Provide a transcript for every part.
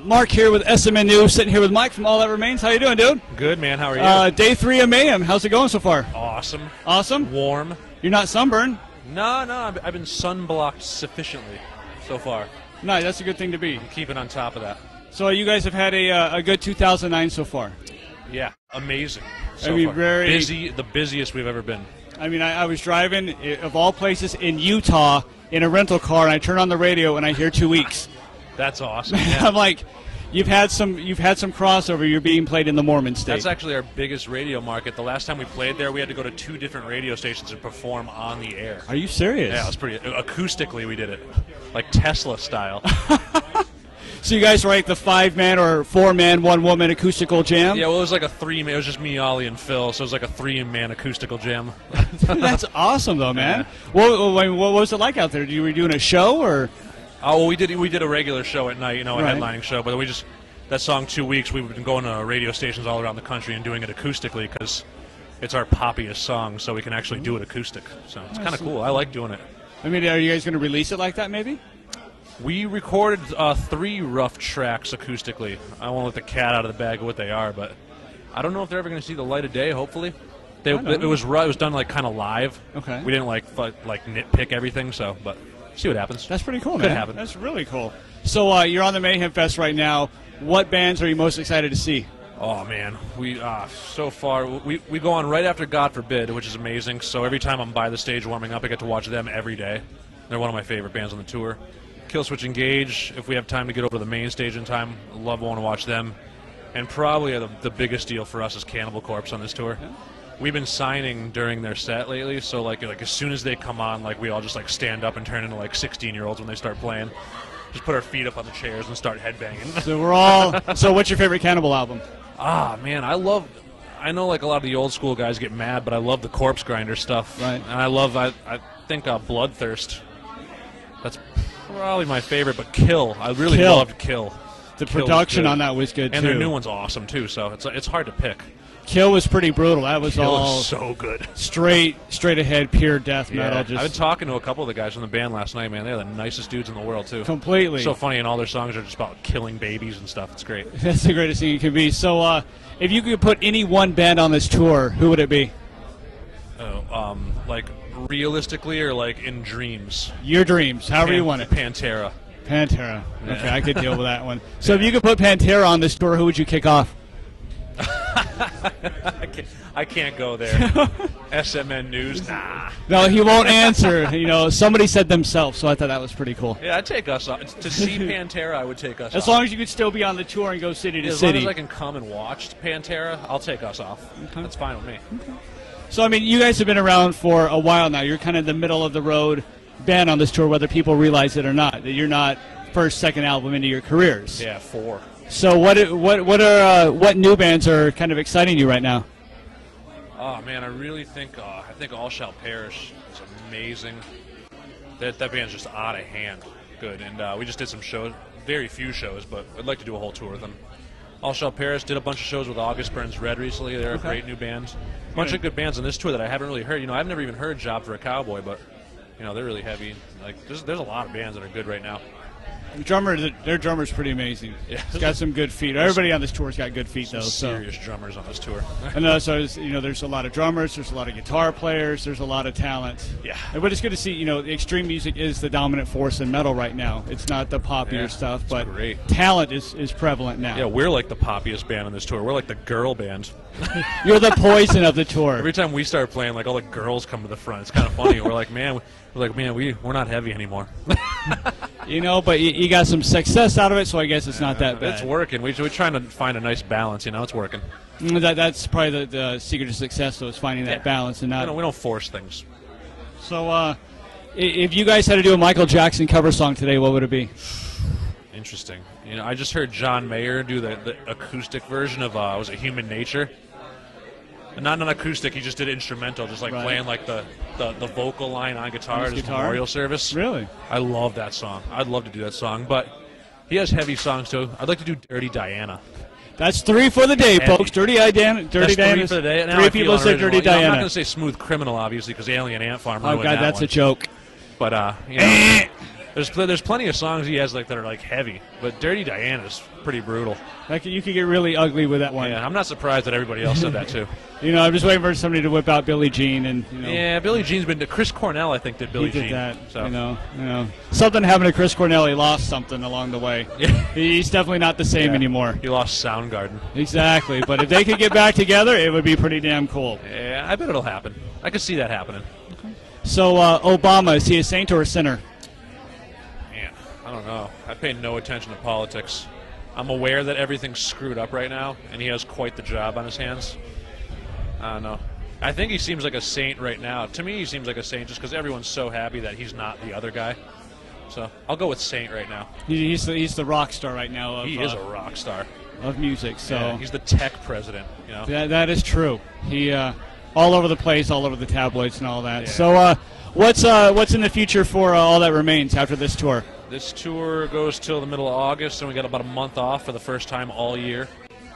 Mark here with SMN News, sitting here with Mike from All That Remains. How you doing, dude? Good, man. How are you? Day 3 of Mayhem. How's it going so far? Awesome. Awesome? Warm. You're not sunburned? No, I've been sunblocked sufficiently so far. No, that's a good thing to be. I'm keeping on top of that. So you guys have had a good 2009 so far? Yeah, amazing. I mean, far. very busy, the busiest we've ever been. I mean, I was driving, of all places, in Utah in a rental car, and I turn on the radio and I hear 2 weeks. That's awesome. Yeah. I'm like, you've had some crossover. You're being played in the Mormon state. That's actually our biggest radio market. The last time we played there, we had to go to 2 different radio stations and perform on the air. Are you serious? Yeah, it was pretty acoustically. We did it, like Tesla style. So you guys were like the 5-man or 4-man, 1-woman acoustical jam? Yeah, well, it was like a 3-man. It was just me, Ollie, and Phil, so it was like a 3-man acoustical jam. That's awesome, though, man. Yeah. What was it like out there? You were doing a show, or? Oh, well, we did a regular show at night, a Right. headlining show. But that song 2 weeks. We've been going to radio stations all around the country and doing it acoustically because it's our poppiest song, so we can actually do it acoustic. So it's kind of cool. I like doing it. I mean, are you guys going to release it like that, maybe? We recorded 3 rough tracks acoustically. I won't let the cat out of the bag of what they are, but I don't know if they're ever going to see the light of day. Hopefully, it was done like kind of live. Okay. We didn't like nitpick everything, so but see what happens. That's pretty cool, man. Could happen. That's really cool. So you're on the Mayhem Fest right now. What bands are you most excited to see? Oh man, we so far we go on right after God Forbid, which is amazing. So every time I'm by the stage warming up, I get to watch them every day. They're one of my favorite bands on the tour. Killswitch Engage, if we have time to get over to the main stage in time, love want to watch them. And probably the biggest deal for us is Cannibal Corpse on this tour. Yeah. We've been signing during their set lately, so like as soon as they come on, like we all just like stand up and turn into like 16-year-olds when they start playing. Just put our feet up on the chairs and start headbanging. So we're all. So what's your favorite Cannibal album? Man, I know like a lot of the old school guys get mad, but I love the Corpse Grinder stuff. Right. And I think Bloodthirst. That's probably my favorite, but Kill. I really loved Kill. The production on that was good, and too. their new one's awesome, too, so it's hard to pick. Kill was pretty brutal. That was Kill all is so good. Straight ahead, pure death metal. I've been talking to a couple of the guys from the band last night, man. They're the nicest dudes in the world, too. Completely. So funny, and all their songs are just about killing babies and stuff. It's great. That's the greatest thing it can be. So if you could put any one band on this tour, who would it be? Like realistically or like in dreams? Your dreams, however you want it. Pantera. Pantera. Yeah. Okay, I could deal with that one. So if you could put Pantera on this tour, who would you kick off? I can't go there. SMN News, nah. No, he won't answer. Somebody said themselves, so I thought that was pretty cool. Yeah, I'd take us off. To see Pantera, I would take us off. As long as you could still be on the tour and go city to as city. As long as I can come and watch Pantera, I'll take us off. Okay. That's fine with me. Okay. So, I mean, you guys have been around for a while now. You're kind of the middle-of-the-road band on this tour, whether people realize it or not, that you're not first, second album into your careers. Yeah, 4. So what new bands are kind of exciting you right now? Oh, man, I really think All Shall Perish is amazing. That band's just out of hand good. And we just did some shows, very few shows, but I'd like to do a whole tour with them. All Shall Perish did a bunch of shows with August Burns Red recently. They're a great new band. A bunch of good bands on this tour that I haven't really heard. I've never even heard Job for a Cowboy, but they're really heavy. Like there's a lot of bands that are good right now. Their drummer's pretty amazing. Yeah. He's got some good feet. Everybody on this tour's got good feet, though. Serious drummers on this tour. And so there's a lot of drummers, there's a lot of guitar players, there's a lot of talent. Yeah. But it's good to see. Extreme music is the dominant force in metal right now. It's not the poppier stuff, but talent is prevalent now. Yeah, we're like the poppiest band on this tour. We're like the girl band. You're the Poison of the tour. Every time we start playing, like all the girls come to the front. It's kind of funny. We're like, man, we're not heavy anymore. But you got some success out of it, so I guess it's not that bad. It's working. We're trying to find a nice balance. It's working. That's probably the secret to success, though, is finding that balance and not. We don't force things. So, if you guys had to do a Michael Jackson cover song today, what would it be? Interesting. I just heard John Mayer do the acoustic version of was it Human Nature? And not an acoustic. He just did instrumental, just like playing like the vocal line on guitar at his memorial service. Really? I love that song. I'd love to do that song, but he has heavy songs too. I'd like to do Dirty Diana. That's 3 for the day, folks. Dirty Diana. That's 3 for the day. 3 people said Dirty Diana. I'm not going to say Smooth Criminal, obviously, because Alien Ant Farm. Oh God, that's a joke. But There's plenty of songs he has like that are like heavy, but Dirty Diana's pretty brutal. You could get really ugly with that one. Yeah, I'm not surprised that everybody else said that too. I'm just waiting for somebody to whip out Billie Jean and. Yeah, Billie Jean's been to Chris Cornell. I think did Billie Jean. He did that. So. Something happened to Chris Cornell. He lost something along the way. Yeah. He's definitely not the same anymore. He lost Soundgarden. Exactly, but if they could get back together, it would be pretty damn cool. Yeah, I bet it'll happen. I could see that happening. Okay. So Obama, is he a saint or a sinner? Man, I don't know. I pay no attention to politics. I'm aware that everything's screwed up right now, and he has quite the job on his hands. I don't know. I think he seems like a saint right now. To me, he seems like a saint just because everyone's so happy that he's not the other guy. So I'll go with saint right now. He's the rock star right now. He is a rock star of music. So yeah, he's the tech president. That is true. He all over the place, all over the tabloids and all that. Yeah. So what's in the future for All That Remains after this tour? This tour goes till the middle of August, and we got about a month off for the first time all year,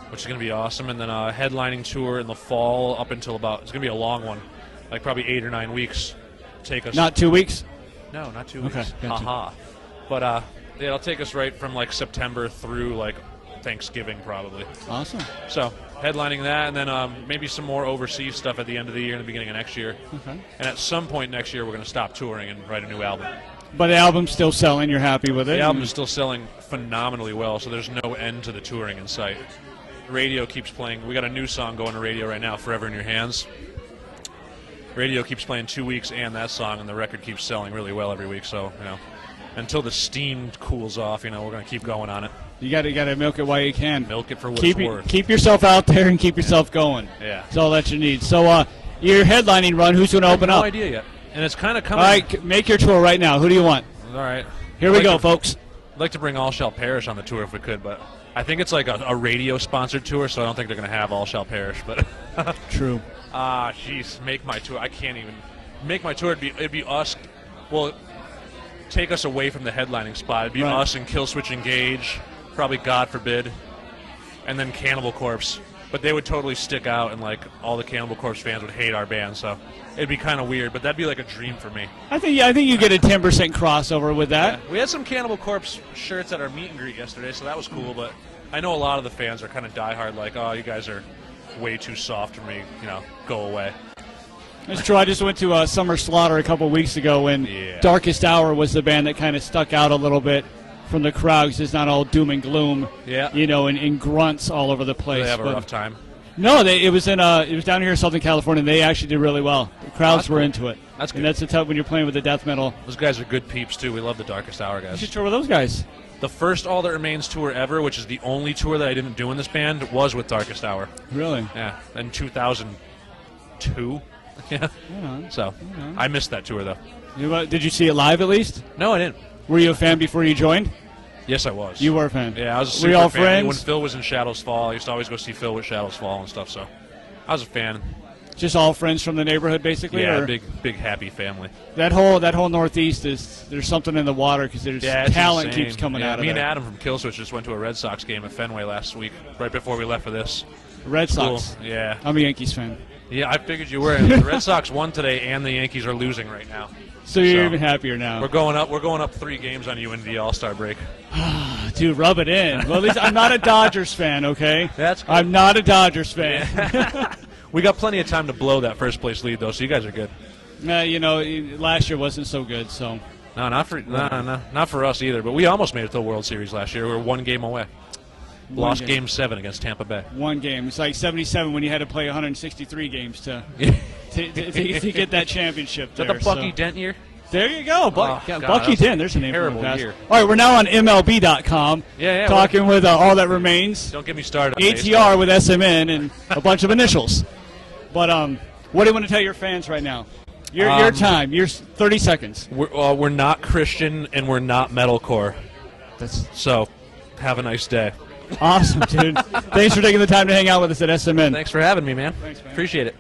which is going to be awesome. And then a headlining tour in the fall up until it's going to be a long one, like probably 8 or 9 weeks. Take us. Not 2 weeks? No, not 2 weeks. Okay, gotcha. Haha. But it'll take us right from like September through like Thanksgiving probably. Awesome. So headlining that, and then maybe some more overseas stuff at the end of the year and the beginning of next year. Okay. And at some point next year, we're going to stop touring and write a new album. But the album's still selling. You're happy with it? The album is still selling phenomenally well, so there's no end to the touring in sight. Radio keeps playing. We got a new song going to radio right now, Forever in Your Hands. Radio keeps playing 2 weeks and that song, and the record keeps selling really well every week. So, until the steam cools off, we're going to keep going on it. You got to milk it while you can. Milk it for what it's worth. Keep yourself out there and keep yourself going. Yeah. That's all that you need. So, your headlining run, who's going to open up? No idea yet. And it's kind of coming. All right, make your tour right now. Who do you want? All right. Here we go, folks. I'd like to bring All Shall Perish on the tour if we could, but I think it's like a radio-sponsored tour, so I don't think they're going to have All Shall Perish. But True. Jeez, make my tour. I can't even make my tour. It'd be us. Well, take us away from the headlining spot. It'd be us and Killswitch Engage, probably God forbid, and then Cannibal Corpse. But they would totally stick out, and like all the Cannibal Corpse fans would hate our band. So it'd be kind of weird, but that'd be like a dream for me. I think you get a 10% crossover with that. Yeah. We had some Cannibal Corpse shirts at our meet and greet yesterday, so that was cool. But I know a lot of the fans are kind of diehard, like, oh, you guys are way too soft for me. Go away. It's true. I just went to Summer Slaughter a couple weeks ago, and Darkest Hour was the band that kind of stuck out a little bit from the crowd because it's not all doom and gloom. Yeah. And grunts all over the place. They have a rough time. No, it was down here in Southern California. And they actually did really well. The crowds were into it. That's good. And that's the tough when you're playing with the death metal. Those guys are good peeps too. We love the Darkest Hour guys. You should tour with those guys. The first All That Remains tour ever, which is the only tour that I didn't do in this band, was with Darkest Hour. Really? Yeah. In 2002. Yeah. So I missed that tour though. Did you see it live at least? No, I didn't. Were you a fan before you joined? Yes, I was. You were a fan? Yeah, I was a super Were you all fan. friends? When Phil was in Shadows Fall, I used to always go see Phil with Shadows Fall and stuff, so I was a fan. Just all friends from the neighborhood, basically? Yeah, or? big happy family. That whole Northeast there's something in the water because there's talent insane. keeps coming out of me there. and Adam from Killswitch just went to a Red Sox game at Fenway last week, right before we left for this. Red Sox? Cool. Yeah. I'm a Yankees fan. Yeah, I figured you were. The Red Sox won today, and the Yankees are losing right now. So you're even happier now. We're going up 3 games on you into the All-Star break. Dude, rub it in. Well, at least I'm not a Dodgers fan, okay? That's good. I'm not a Dodgers fan. Yeah. We got plenty of time to blow that first place lead, though, so you guys are good. Last year wasn't so good, so. No, not for us either. But we almost made it to the World Series last year. We were 1 game away. Lost Game 7 against Tampa Bay. 1 game. It's like 77 when you had to play 163 games to get that championship. Is that the Bucky Dent year? There you go. Bucky Dent. There's a name for him. Year. All right, we're now on MLB.com. Yeah. Talking with All That Remains. Don't get me started. ATR with SMN and a bunch of initials. But what do you want to tell your fans right now? Your time. Your 30 seconds. We're not Christian and we're not metalcore. So, have a nice day. Awesome, dude. Thanks for taking the time to hang out with us at SMN. Thanks for having me, man. Thanks, man. Appreciate it.